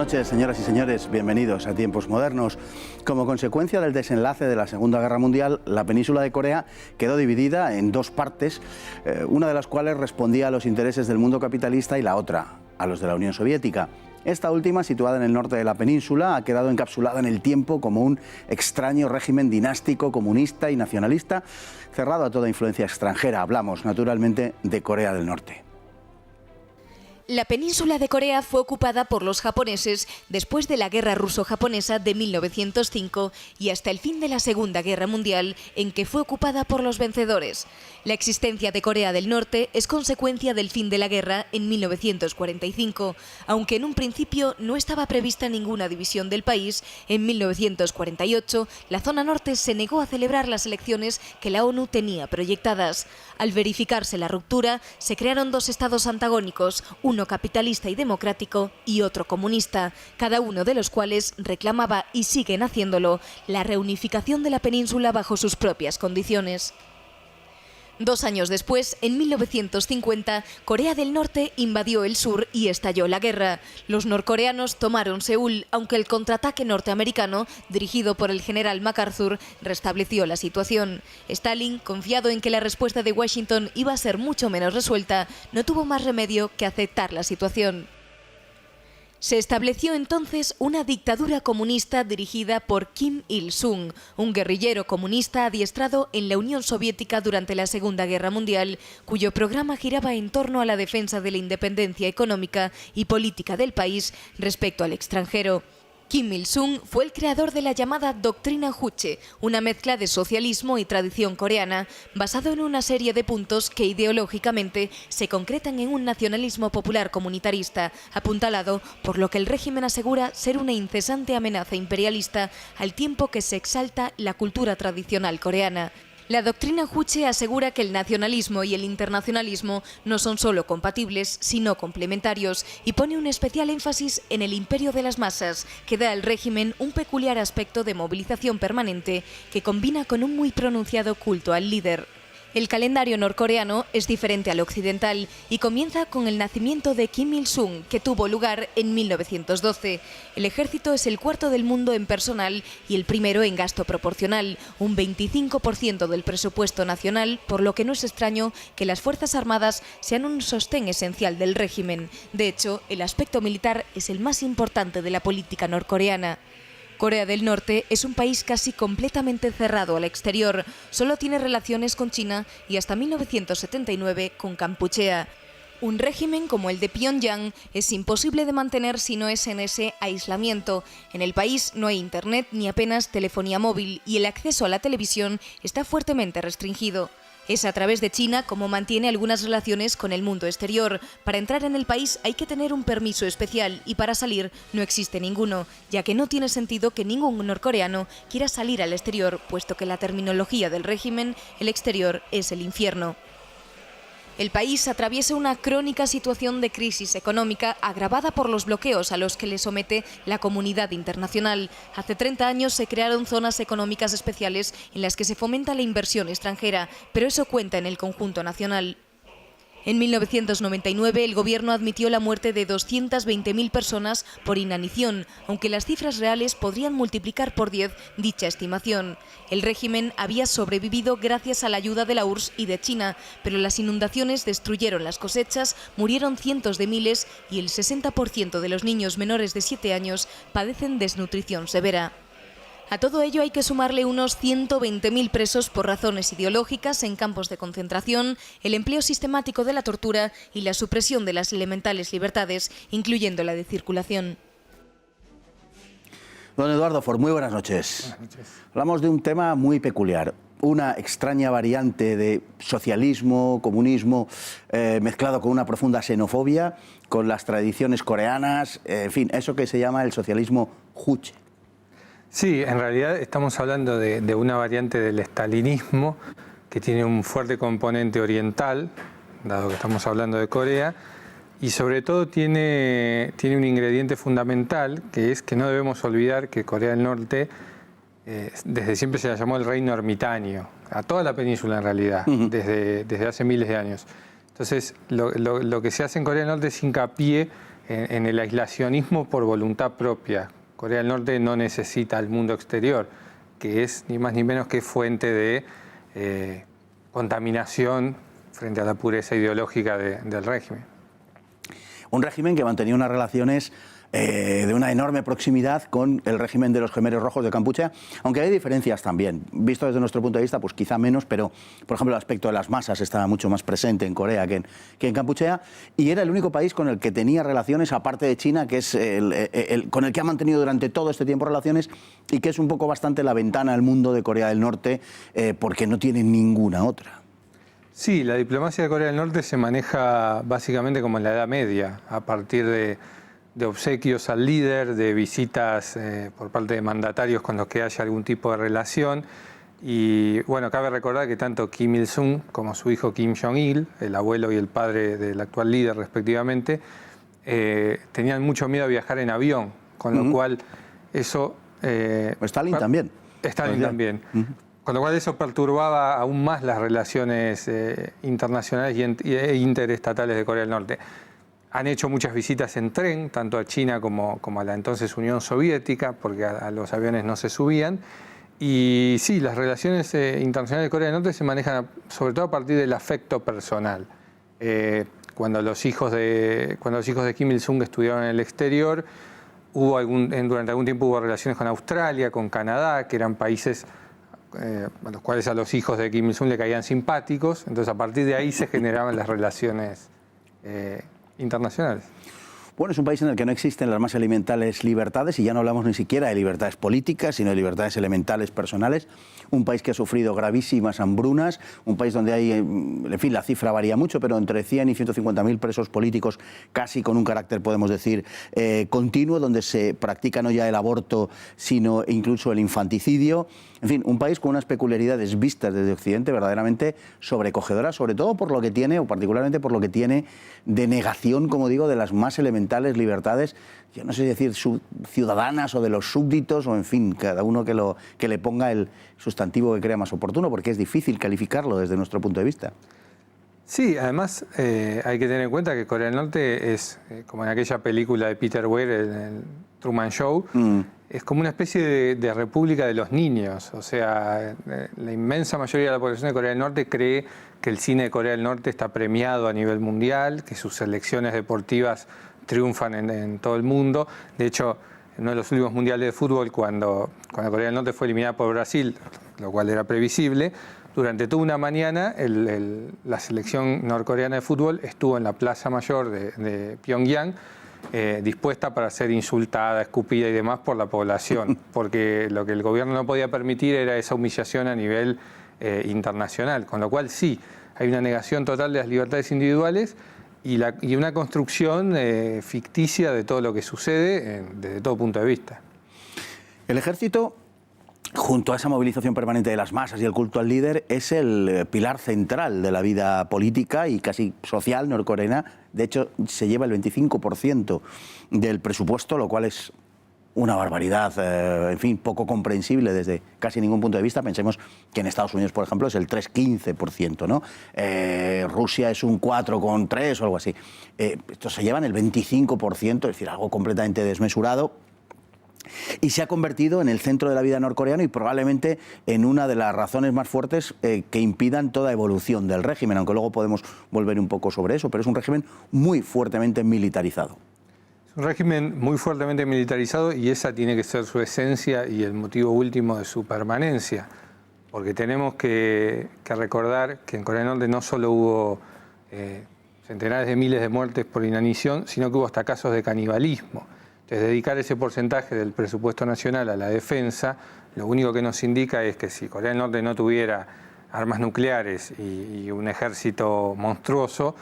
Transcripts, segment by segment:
noches, señoras y señores. Bienvenidos a Tiempos Modernos. Como consecuencia del desenlace de la Segunda Guerra Mundial, la península de Corea quedó dividida en dos partes, una de las cuales respondía a los intereses del mundo capitalista y la otra a los de la Unión Soviética. Esta última, situada en el norte de la península, ha quedado encapsulada en el tiempo como un extraño régimen dinástico, comunista y nacionalista, cerrado a toda influencia extranjera. Hablamos, naturalmente, de Corea del Norte. La península de Corea fue ocupada por los japoneses después de la Guerra Ruso-Japonesa de 1905 y hasta el fin de la Segunda Guerra Mundial, en que fue ocupada por los vencedores. La existencia de Corea del Norte es consecuencia del fin de la guerra en 1945. Aunque en un principio no estaba prevista ninguna división del país, en 1948 la zona norte se negó a celebrar las elecciones que la ONU tenía proyectadas. Al verificarse la ruptura, se crearon dos estados antagónicos, uno capitalista y democrático y otro comunista, cada uno de los cuales reclamaba, y siguen haciéndolo, la reunificación de la península bajo sus propias condiciones. 2 años después, en 1950, Corea del Norte invadió el sur y estalló la guerra. Los norcoreanos tomaron Seúl, aunque el contraataque norteamericano, dirigido por el general MacArthur, restableció la situación. Stalin, confiado en que la respuesta de Washington iba a ser mucho menos resuelta, no tuvo más remedio que aceptar la situación. Se estableció entonces una dictadura comunista dirigida por Kim Il-sung, un guerrillero comunista adiestrado en la Unión Soviética durante la Segunda Guerra Mundial, cuyo programa giraba en torno a la defensa de la independencia económica y política del país respecto al extranjero. Kim Il-sung fue el creador de la llamada Doctrina Juche, una mezcla de socialismo y tradición coreana, basado en una serie de puntos que ideológicamente se concretan en un nacionalismo popular comunitarista, apuntalado por lo que el régimen asegura ser una incesante amenaza imperialista, al tiempo que se exalta la cultura tradicional coreana. La doctrina Juche asegura que el nacionalismo y el internacionalismo no son solo compatibles, sino complementarios, y pone un especial énfasis en el imperio de las masas, que da al régimen un peculiar aspecto de movilización permanente que combina con un muy pronunciado culto al líder. El calendario norcoreano es diferente al occidental y comienza con el nacimiento de Kim Il-sung, que tuvo lugar en 1912. El ejército es el cuarto del mundo en personal y el primero en gasto proporcional, un 25% del presupuesto nacional, por lo que no es extraño que las Fuerzas Armadas sean un sostén esencial del régimen. De hecho, el aspecto militar es el más importante de la política norcoreana. Corea del Norte es un país casi completamente cerrado al exterior, solo tiene relaciones con China y hasta 1979 con Kampuchea. Un régimen como el de Pyongyang es imposible de mantener si no es en ese aislamiento. En el país no hay internet ni apenas telefonía móvil y el acceso a la televisión está fuertemente restringido. Es a través de China como mantiene algunas relaciones con el mundo exterior. Para entrar en el país hay que tener un permiso especial y para salir no existe ninguno, ya que no tiene sentido que ningún norcoreano quiera salir al exterior, puesto que la terminología del régimen, el exterior es el infierno. El país atraviesa una crónica situación de crisis económica agravada por los bloqueos a los que le somete la comunidad internacional. Hace 30 años se crearon zonas económicas especiales en las que se fomenta la inversión extranjera, pero eso cuenta en el conjunto nacional. En 1999 el gobierno admitió la muerte de 220.000 personas por inanición, aunque las cifras reales podrían multiplicar por 10 dicha estimación. El régimen había sobrevivido gracias a la ayuda de la URSS y de China, pero las inundaciones destruyeron las cosechas, murieron cientos de miles y el 60% de los niños menores de 7 años padecen desnutrición severa. A todo ello hay que sumarle unos 120.000 presos por razones ideológicas en campos de concentración, el empleo sistemático de la tortura y la supresión de las elementales libertades, incluyendo la de circulación. Don Eduardo Ford, muy buenas noches. Buenas noches. Hablamos de un tema muy peculiar, una extraña variante de socialismo, comunismo, mezclado con una profunda xenofobia, con las tradiciones coreanas, en fin, eso que se llama el socialismo Juche. Sí, en realidad estamos hablando de una variante del estalinismo que tiene un fuerte componente oriental, dado que estamos hablando de Corea, y sobre todo tiene un ingrediente fundamental, que es que no debemos olvidar que Corea del Norte desde siempre se la llamó el reino ermitaño, a toda la península en realidad, desde hace miles de años. Entonces, lo que se hace en Corea del Norte es hincapié en el aislacionismo por voluntad propia. Corea del Norte no necesita al mundo exterior, que es ni más ni menos que fuente de contaminación frente a la pureza ideológica del régimen. Un régimen que mantenía unas relaciones de una enorme proximidad con el régimen de los Khmeres Rojos de Kampuchea, aunque hay diferencias también. Visto desde nuestro punto de vista, pues quizá menos, pero por ejemplo el aspecto de las masas estaba mucho más presente en Corea que en Kampuchea, y era el único país con el que tenía relaciones, aparte de China, que es con el que ha mantenido durante todo este tiempo relaciones y que es un poco bastante la ventana al mundo de Corea del Norte, porque no tiene ninguna otra. Sí, la diplomacia de Corea del Norte se maneja básicamente como en la Edad Media, a partir de obsequios al líder, de visitas por parte de mandatarios con los que haya algún tipo de relación. Y bueno, cabe recordar que tanto Kim Il-sung como su hijo Kim Jong-il, el abuelo y el padre del actual líder respectivamente, tenían mucho miedo a viajar en avión, con lo cual eso... Stalin también. Stalin también. Con lo cual eso perturbaba aún más las relaciones internacionales e interestatales de Corea del Norte. Han hecho muchas visitas en tren, tanto a China como a la entonces Unión Soviética, porque a los aviones no se subían. Y sí, las relaciones internacionales de Corea del Norte se manejan sobre todo a partir del afecto personal. Cuando los hijos de Kim Il-sung estudiaron en el exterior, durante algún tiempo hubo relaciones con Australia, con Canadá, que eran países a los cuales a los hijos de Kim Il-sung le caían simpáticos. Entonces a partir de ahí se generaban las relaciones internacionales. Bueno, es un país en el que no existen las más elementales libertades, y ya no hablamos ni siquiera de libertades políticas, sino de libertades elementales personales. Un país que ha sufrido gravísimas hambrunas, un país donde hay, en fin, la cifra varía mucho, pero entre 100 y 150.000 presos políticos, casi con un carácter, podemos decir, continuo, donde se practica no ya el aborto, sino incluso el infanticidio. En fin, un país con unas peculiaridades vistas desde Occidente verdaderamente sobrecogedoras, sobre todo por lo que tiene, o particularmente por lo que tiene de negación, como digo, de las más elementales libertades, yo no sé decir ciudadanas o de los súbditos, o en fin, cada uno que le ponga el sustantivo que crea más oportuno, porque es difícil calificarlo desde nuestro punto de vista. Sí, además hay que tener en cuenta que Corea del Norte es, como en aquella película de Peter Weir, el Truman Show, es como una especie de república de los niños. O sea, la inmensa mayoría de la población de Corea del Norte cree que el cine de Corea del Norte está premiado a nivel mundial, que sus selecciones deportivas triunfan en todo el mundo. De hecho, en uno de los últimos mundiales de fútbol, cuando Corea del Norte fue eliminada por Brasil, lo cual era previsible, durante toda una mañana la selección norcoreana de fútbol estuvo en la Plaza Mayor de Pyongyang, dispuesta para ser insultada, escupida y demás por la población, porque lo que el gobierno no podía permitir era esa humillación a nivel internacional, con lo cual sí, hay una negación total de las libertades individuales y una construcción ficticia de todo lo que sucede desde todo punto de vista. El ejército, junto a esa movilización permanente de las masas y el culto al líder, es el pilar central de la vida política y casi social norcoreana. De hecho, se lleva el 25% del presupuesto, lo cual es una barbaridad, en fin, poco comprensible desde casi ningún punto de vista. Pensemos que en Estados Unidos, por ejemplo, es el 3,15%, ¿no? Rusia es un 4,3% o algo así. Estos se llevan el 25%, es decir, algo completamente desmesurado. Y se ha convertido en el centro de la vida norcoreana y probablemente en una de las razones más fuertes que impidan toda evolución del régimen, aunque luego podemos volver un poco sobre eso, pero es un régimen muy fuertemente militarizado. Es un régimen muy fuertemente militarizado y esa tiene que ser su esencia y el motivo último de su permanencia, porque tenemos que recordar que en Corea del Norte no solo hubo centenares de miles de muertes por inanición, sino que hubo hasta casos de canibalismo. Entonces, dedicar ese porcentaje del presupuesto nacional a la defensa, lo único que nos indica es que si Corea del Norte no tuviera armas nucleares y un ejército monstruoso,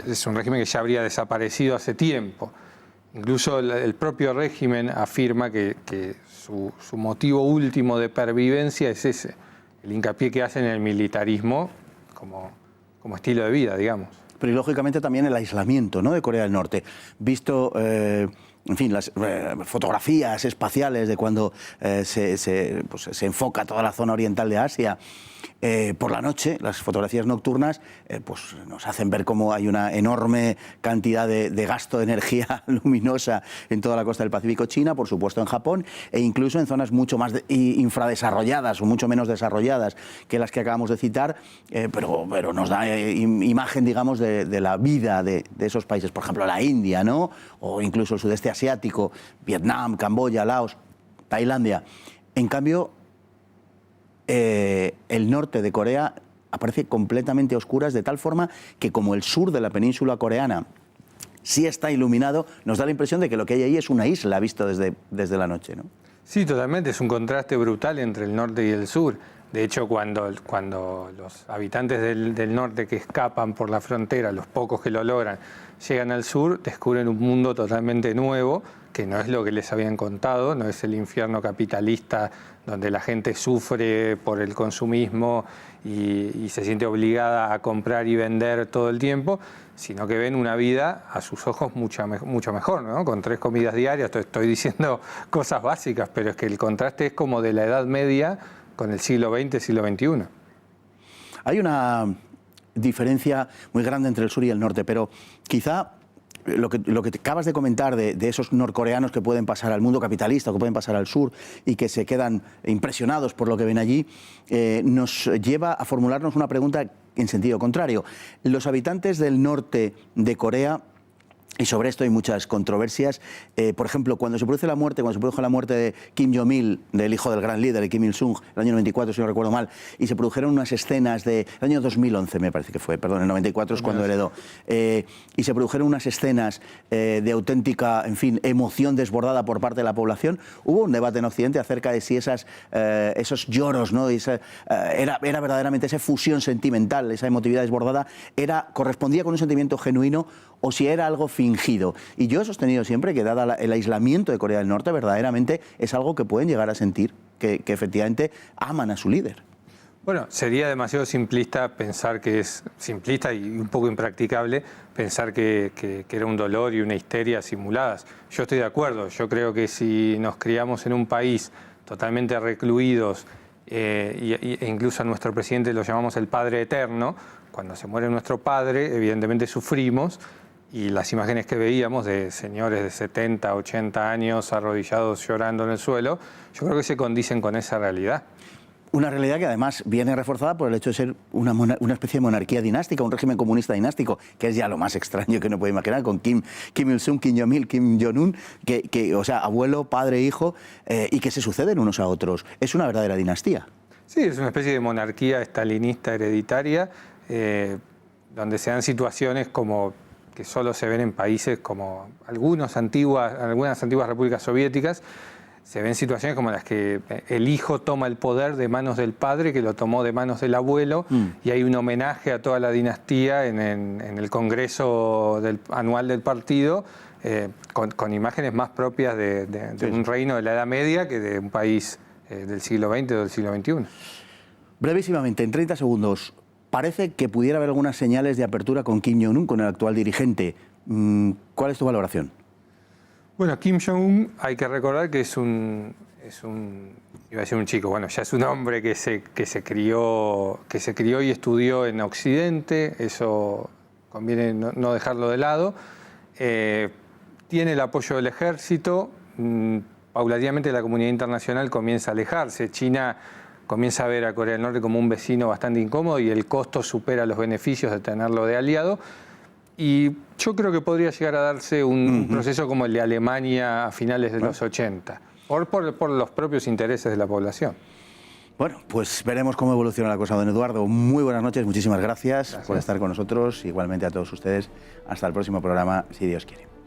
es un régimen que ya habría desaparecido hace tiempo. Incluso el propio régimen afirma que su motivo último de pervivencia es ese, el hincapié que hacen en el militarismo como estilo de vida, digamos. Pero y lógicamente también el aislamiento, ¿no?, de Corea del Norte. Visto, en fin, las fotografías espaciales de cuando se enfoca toda la zona oriental de Asia, Por la noche, las fotografías nocturnas pues nos hacen ver cómo hay una enorme cantidad de gasto de energía luminosa en toda la costa del Pacífico China, por supuesto en Japón, e incluso en zonas mucho más infradesarrolladas o mucho menos desarrolladas que las que acabamos de citar, pero nos da imagen, digamos, de la vida de esos países, por ejemplo la India, ¿no? O incluso el sudeste asiático, Vietnam, Camboya, Laos, Tailandia. En cambio, el norte de Corea aparece completamente a oscuras, de tal forma que, como el sur de la península coreana sí está iluminado, nos da la impresión de que lo que hay ahí es una isla visto desde la noche, ¿no? Sí, totalmente, es un contraste brutal entre el norte y el sur. De hecho, cuando los habitantes del norte que escapan por la frontera, los pocos que lo logran, llegan al sur, descubren un mundo totalmente nuevo, que no es lo que les habían contado, no es el infierno capitalista donde la gente sufre por el consumismo y se siente obligada a comprar y vender todo el tiempo, sino que ven una vida a sus ojos mucho mejor, ¿no? Con 3 comidas diarias. Estoy diciendo cosas básicas, pero es que el contraste es como de la Edad Media con el siglo XX, siglo XXI. Hay una diferencia muy grande entre el sur y el norte, pero quizá lo que te acabas de comentar de esos norcoreanos que pueden pasar al mundo capitalista, que pueden pasar al sur y que se quedan impresionados por lo que ven allí, nos lleva a formularnos una pregunta en sentido contrario. Los habitantes del norte de Corea, y sobre esto hay muchas controversias, por ejemplo, cuando se produjo la muerte de Kim Jong-il, del hijo del gran líder, de Kim Il-sung, el año 94, si no recuerdo mal, y se produjeron unas escenas el año 2011 me parece que fue, perdón, el 94 es cuando heredó, y se produjeron unas escenas de auténtica, en fin, emoción desbordada por parte de la población. Hubo un debate en Occidente acerca de si esos lloros, ¿no? Era verdaderamente esa fusión sentimental, esa emotividad desbordada, correspondía con un sentimiento genuino o si era algo fingido. Y yo he sostenido siempre que, dada el aislamiento de Corea del Norte, verdaderamente es algo que pueden llegar a sentir, que efectivamente aman a su líder. Bueno, sería demasiado simplista pensar que es simplista y un poco impracticable pensar que era un dolor y una histeria simuladas. Yo estoy de acuerdo, yo creo que si nos criamos en un país totalmente recluidos, e incluso a nuestro presidente lo llamamos el Padre Eterno, cuando se muere nuestro padre, evidentemente sufrimos, y las imágenes que veíamos de señores de 70, 80 años arrodillados llorando en el suelo, yo creo que se condicen con esa realidad. Una realidad que además viene reforzada por el hecho de ser una especie de monarquía dinástica, un régimen comunista dinástico, que es ya lo más extraño que uno puede imaginar, con Kim Il-sung, Kim Jong-il, Kim Jong-un, o sea, abuelo, padre, hijo, y que se suceden unos a otros. Es una verdadera dinastía. Sí, es una especie de monarquía estalinista hereditaria, donde se dan situaciones como que solo se ven en países como algunas antiguas repúblicas soviéticas. Se ven situaciones como las que el hijo toma el poder de manos del padre, que lo tomó de manos del abuelo, y hay un homenaje a toda la dinastía en el congreso anual del partido, con imágenes más propias de un reino de la Edad Media que de un país del siglo XX o del siglo XXI. Brevísimamente, en 30 segundos, parece que pudiera haber algunas señales de apertura con Kim Jong-un, con el actual dirigente. ¿Cuál es tu valoración? Bueno, Kim Jong-un hay que recordar que iba a decir un chico, bueno, ya es un hombre que se crió y estudió en Occidente, eso conviene no dejarlo de lado. Tiene el apoyo del ejército, paulatinamente la comunidad internacional comienza a alejarse. China comienza a ver a Corea del Norte como un vecino bastante incómodo y el costo supera los beneficios de tenerlo de aliado. Y yo creo que podría llegar a darse un proceso como el de Alemania a finales de los 80, por los propios intereses de la población. Bueno, pues veremos cómo evoluciona la cosa, don Eduardo. Muy buenas noches, muchísimas gracias por estar con nosotros. Igualmente a todos ustedes. Hasta el próximo programa, si Dios quiere.